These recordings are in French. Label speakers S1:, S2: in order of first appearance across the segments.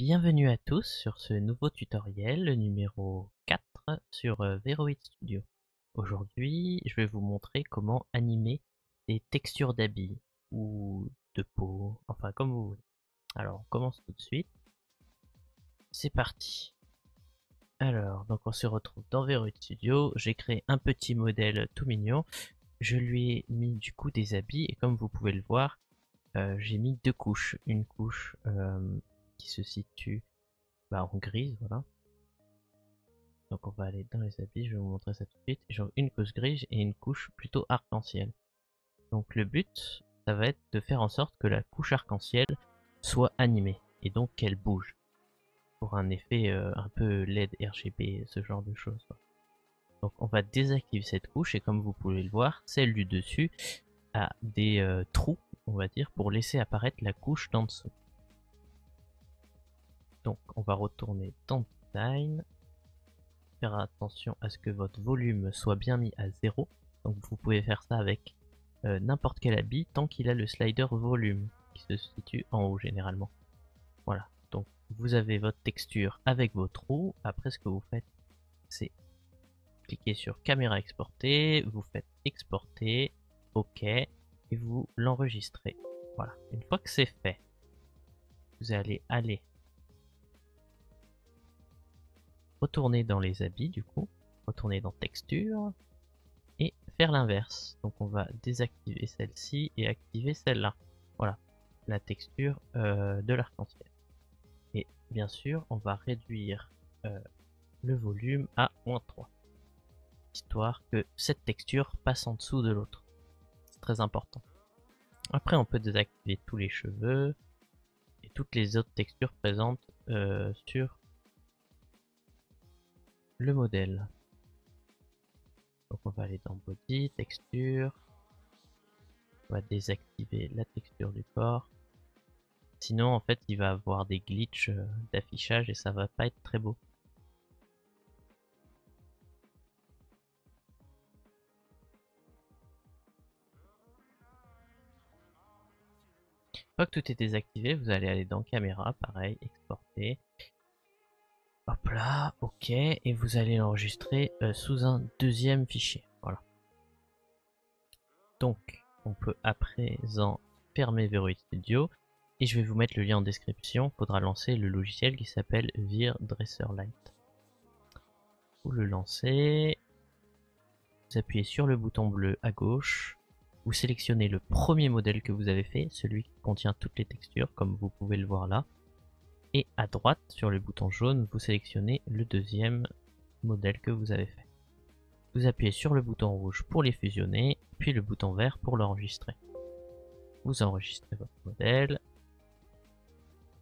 S1: Bienvenue à tous sur ce nouveau tutoriel, le numéro 4 sur Veroid Studio. Aujourd'hui, je vais vous montrer comment animer des textures d'habits ou de peau, enfin comme vous voulez. Alors, on commence tout de suite. C'est parti. Alors, donc on se retrouve dans Veroid Studio. J'ai créé un petit modèle tout mignon. Je lui ai mis du coup des habits et comme vous pouvez le voir, j'ai mis deux couches. Une couche qui se situe en grise, voilà. Donc on va aller dans les habits, je vais vous montrer ça tout de suite. J'ai une couche grise et une couche plutôt arc-en-ciel. Donc le but, ça va être de faire en sorte que la couche arc-en-ciel soit animée et donc qu'elle bouge. Pour un effet un peu LED RGB, ce genre de choses. Donc on va désactiver cette couche et comme vous pouvez le voir, celle du dessus a des trous, on va dire, pour laisser apparaître la couche d'en dessous. Donc on va retourner dans Design. Faire attention à ce que votre volume soit bien mis à 0. Donc vous pouvez faire ça avec n'importe quel habit tant qu'il a le slider volume qui se situe en haut généralement. Voilà, donc vous avez votre texture avec vos trous. Après ce que vous faites, c'est cliquer sur caméra exporter, vous faites exporter, ok, et vous l'enregistrez. Voilà, une fois que c'est fait, vous allez aller retourner dans les habits du coup, retourner dans texture, et faire l'inverse. Donc on va désactiver celle-ci et activer celle-là. Voilà, la texture de l'arc-en-ciel. Et bien sûr, on va réduire le volume à -3. Histoire que cette texture passe en dessous de l'autre. C'est très important. Après, on peut désactiver tous les cheveux et toutes les autres textures présentes sur le modèle. Donc on va aller dans Body, Texture. On va désactiver la texture du corps. Sinon, en fait, il va avoir des glitches d'affichage et ça va pas être très beau. Une fois que tout est désactivé, vous allez aller dans Caméra, pareil, exporter. Hop là, ok, et vous allez l'enregistrer sous un deuxième fichier. Voilà. Donc, on peut à présent fermer Veroid Studio et je vais vous mettre le lien en description. Il faudra lancer le logiciel qui s'appelle Vir Dresser Lite. Vous le lancez, vous appuyez sur le bouton bleu à gauche, vous sélectionnez le premier modèle que vous avez fait, celui qui contient toutes les textures, comme vous pouvez le voir là. Et à droite, sur le bouton jaune, vous sélectionnez le deuxième modèle que vous avez fait. Vous appuyez sur le bouton rouge pour les fusionner, puis le bouton vert pour l'enregistrer. Vous enregistrez votre modèle.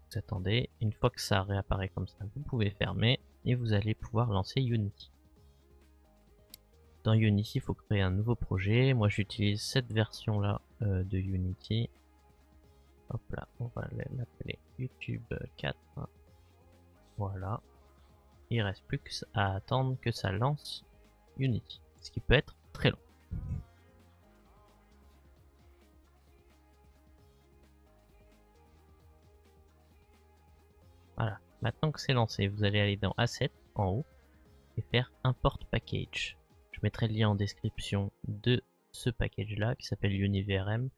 S1: Vous attendez. Une fois que ça réapparaît comme ça, vous pouvez fermer et vous allez pouvoir lancer Unity. Dans Unity, il faut créer un nouveau projet. Moi, j'utilise cette version-là de Unity. Hop là, on va l'appeler YouTube 4. Voilà. Il reste plus qu'à attendre que ça lance Unity, ce qui peut être très long. Voilà, maintenant que c'est lancé, vous allez aller dans Assets en haut et faire Import Package. Je mettrai le lien en description de ce package là qui s'appelle UniVRM.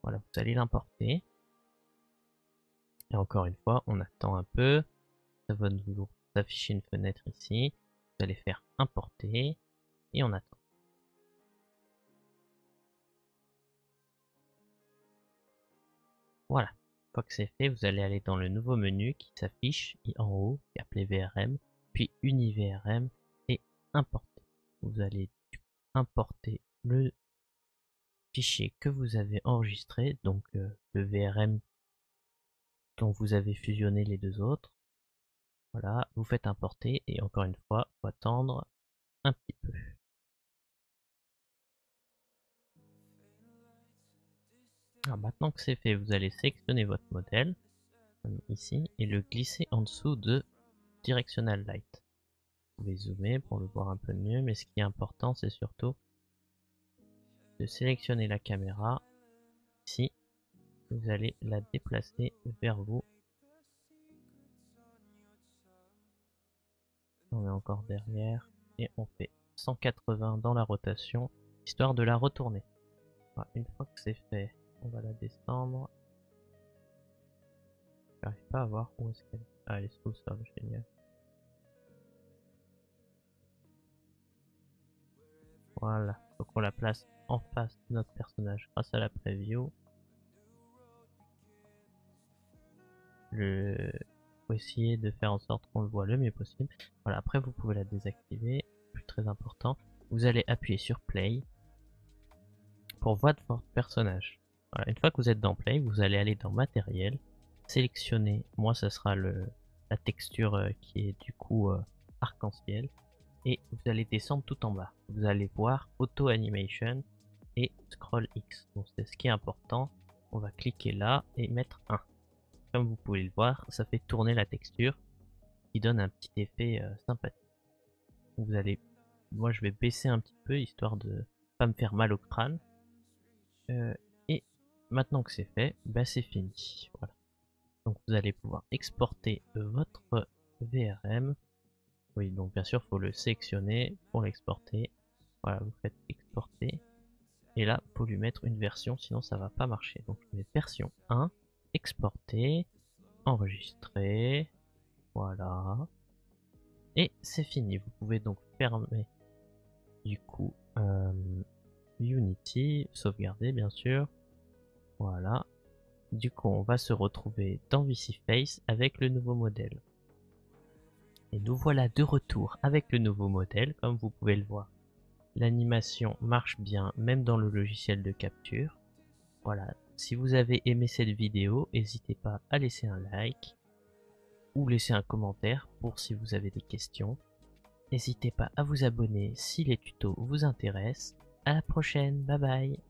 S1: Voilà, vous allez l'importer. Et encore une fois, on attend un peu. Ça va nous afficher une fenêtre ici. Vous allez faire importer et on attend. Voilà. Une fois que c'est fait, vous allez aller dans le nouveau menu qui s'affiche en haut, qui est appelé VRM, puis UniVRM et importer. Vous allez importer le fichier que vous avez enregistré, donc le VRM dont vous avez fusionné les deux autres. Voilà, vous faites importer et encore une fois, il faut attendre un petit peu. Alors maintenant que c'est fait, vous allez sélectionner votre modèle, comme ici, et le glisser en dessous de Directional Light. Vous pouvez zoomer pour le voir un peu mieux, mais ce qui est important, c'est surtout de sélectionner la caméra. Ici, vous allez la déplacer vers vous. encore derrière. Et on fait 180 dans la rotation, histoire de la retourner. Voilà, une fois que c'est fait, on va la descendre. J'arrive pas à voir où est-ce qu'elle est. Ah, elle est sous le sol, génial. Voilà, donc on la place en face de notre personnage grâce à la preview. Faut essayer de faire en sorte qu'on le voit le mieux possible. Voilà, après vous pouvez la désactiver, plus très important. Vous allez appuyer sur Play pour voir votre personnage. Voilà, une fois que vous êtes dans Play, vous allez aller dans Matériel, sélectionner, moi ça sera la texture qui est du coup arc-en-ciel, et vous allez descendre tout en bas. Vous allez voir Auto Animation et Scroll X. Donc c'est ce qui est important. On va cliquer là et mettre 1. Comme vous pouvez le voir, ça fait tourner la texture qui donne un petit effet sympathique. Vous allez, moi je vais baisser un petit peu histoire de pas me faire mal au crâne. Et maintenant que c'est fait, bah c'est fini. Voilà. Donc vous allez pouvoir exporter votre VRM. Oui, donc bien sûr, il faut le sélectionner pour l'exporter. Voilà, vous faites exporter. Et là, il faut lui mettre une version, sinon ça va pas marcher. Donc je mets version 1, exporter, enregistrer. Voilà. Et c'est fini. Vous pouvez donc fermer du coup Unity, sauvegarder bien sûr. Voilà. Du coup, on va se retrouver dans ViciFace avec le nouveau modèle. Et nous voilà de retour avec le nouveau modèle, comme vous pouvez le voir. L'animation marche bien, même dans le logiciel de capture. Voilà, si vous avez aimé cette vidéo, n'hésitez pas à laisser un like ou laisser un commentaire pour si vous avez des questions. N'hésitez pas à vous abonner si les tutos vous intéressent. À la prochaine, bye bye.